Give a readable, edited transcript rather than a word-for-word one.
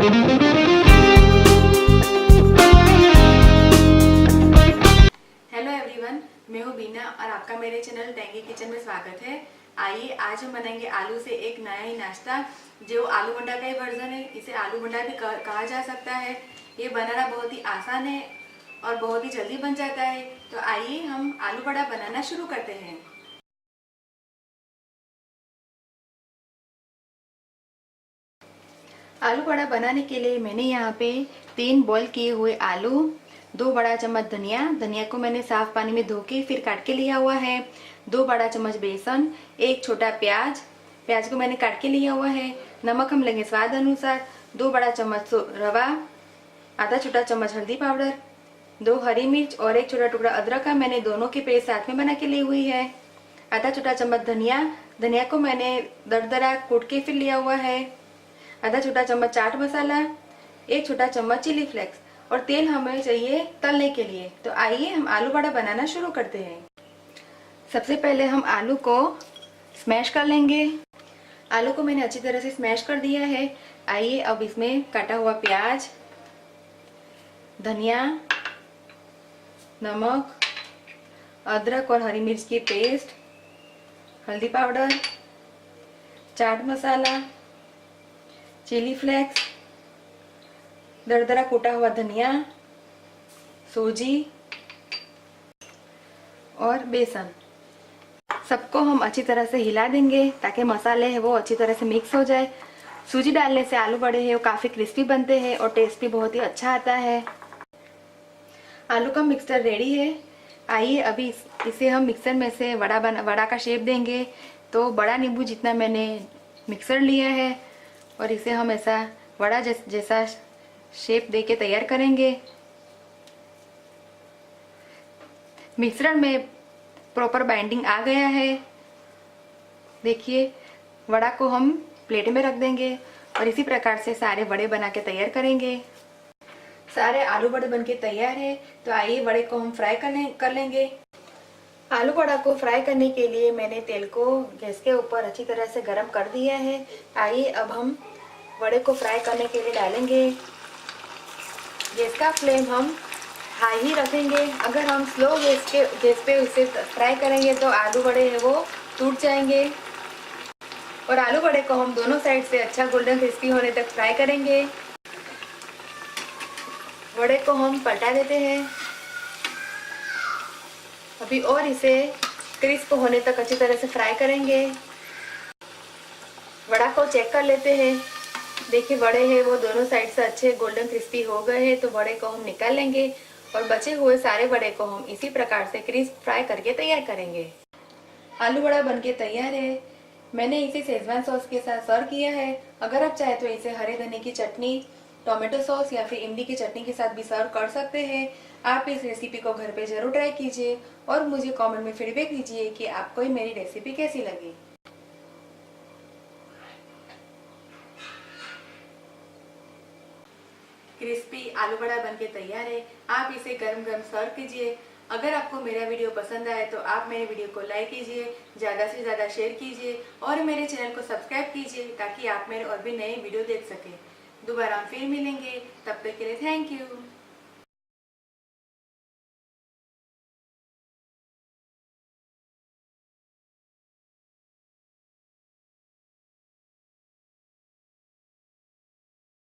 Hello everyone, मैं हूँ बीना और आपका मेरे चैनल टेंगी किचन में स्वागत है। आइए आज हम बनाएंगे आलू से एक नया ही नाश्ता, जो आलू भंडा का ही वर्जन है। इसे आलू भंडा भी कहा जा सकता है। ये बनाना बहुत ही आसान है और बहुत ही जल्दी बन जाता है। तो आइए हम आलू भंडा बनाना शुरू करते हैं। आलू बड़ा बनाने के लिए मैंने यहाँ पे 3 बॉईल किए हुए आलू, 2 बड़ा चम्मच धनिया को मैंने साफ पानी में धो के फिर काट के लिया हुआ है, 2 बड़ा चम्मच बेसन, 1 छोटा प्याज को मैंने काट के लिया हुआ है। नमक हम लेंगे स्वाद अनुसार, 2 बड़ा चम्मच रवा, आधा छोटा चम्मच हल्दी पाउडर, 2 हरी मिर्च और 1 छोटा टुकड़ा अदरक का मैंने दोनों की पेस्ट साथ में बना के ली हुई है। आधा छोटा चम्मच धनिया को मैंने दरदरा कूट के फिर लिया हुआ है। आधा छोटा चम्मच चाट मसाला, 1 छोटा चम्मच चिली फ्लेक्स और तेल हमें चाहिए तलने के लिए। तो आइए हम आलू बड़ा बनाना शुरू करते हैं। सबसे पहले हम आलू को स्मैश कर लेंगे। आलू को मैंने अच्छी तरह से स्मैश कर दिया है। आइए अब इसमें काटा हुआ प्याज, धनिया, नमक, अदरक और हरी मिर्च की पेस्ट, हल्दी powder, chaat masala, chilli flakes, दरदरा कूटा हुआ धनिया, सूजी और बेसन, सबको हम अच्छी तरह से हिला देंगे ताकि मसाले है वो अच्छी तरह से मिक्स हो जाए। सूजी डालने से आलू बड़े हैं वो काफ़ी क्रिस्पी बनते हैं और टेस्ट भी बहुत ही अच्छा आता है। आलू का मिक्सचर रेडी है। आइए अभी इसे हम मिक्सर में से वड़ा का शेप देंगे। तो बड़ा नींबू जितना मैंने मिक्सर लिया है और इसे हम ऐसा वड़ा जैसा शेप देके तैयार करेंगे। मिश्रण में प्रॉपर बाइंडिंग आ गया है। देखिए, वड़ा को हम प्लेट में रख देंगे और इसी प्रकार से सारे वड़े बना के तैयार करेंगे। सारे आलू बड़े बनके तैयार है। तो आइए वड़े को हम फ्राई कर लेंगे। आलू बड़ा को फ्राई करने के लिए मैंने तेल को गैस के ऊपर अच्छी तरह से गर्म कर दिया है। आइए अब हम वड़े को फ्राई करने के लिए डालेंगे। गैस का फ्लेम हम हाई ही रखेंगे। अगर हम स्लो गैस पे उसे फ्राई करेंगे तो आलू बड़े हैं वो टूट जाएंगे। और आलू बड़े को हम दोनों साइड से अच्छा गोल्डन क्रिस्पी होने तक फ्राई करेंगे। वड़े को हम पलटा देते हैं अभी और इसे क्रिस्प होने तक अच्छी तरह से फ्राई करेंगे। वड़ा को चेक कर लेते हैं। देखिए, वड़े हैं वो दोनों साइड से अच्छे गोल्डन क्रिस्पी हो गए हैं। तो वड़े को हम निकाल लेंगे और बचे हुए सारे वड़े को हम इसी प्रकार से क्रिस्प फ्राई करके तैयार करेंगे। आलू बड़ा बनके तैयार है। मैंने इसे शेजवान सॉस के साथ सर्व किया है। अगर आप चाहे तो इसे हरे धनिया की चटनी, टोमेटो सॉस या फिर इमली की चटनी के साथ भी सर्व कर सकते हैं। आप इस रेसिपी को घर पे जरूर ट्राई कीजिए और मुझे कमेंट में फीडबैक दीजिए कि आपको ये मेरी रेसिपी कैसी लगी। क्रिस्पी आलू बड़ा बनके तैयार है। आप इसे गरम गरम सर्व कीजिए। अगर आपको मेरा वीडियो पसंद आए तो आप मेरे वीडियो को लाइक कीजिए, ज़्यादा से ज़्यादा शेयर कीजिए और मेरे चैनल को सब्सक्राइब कीजिए ताकि आप मेरे और भी नए वीडियो देख सकें। दोबारा हम फिर मिलेंगे, तब तक के लिए थैंक यू।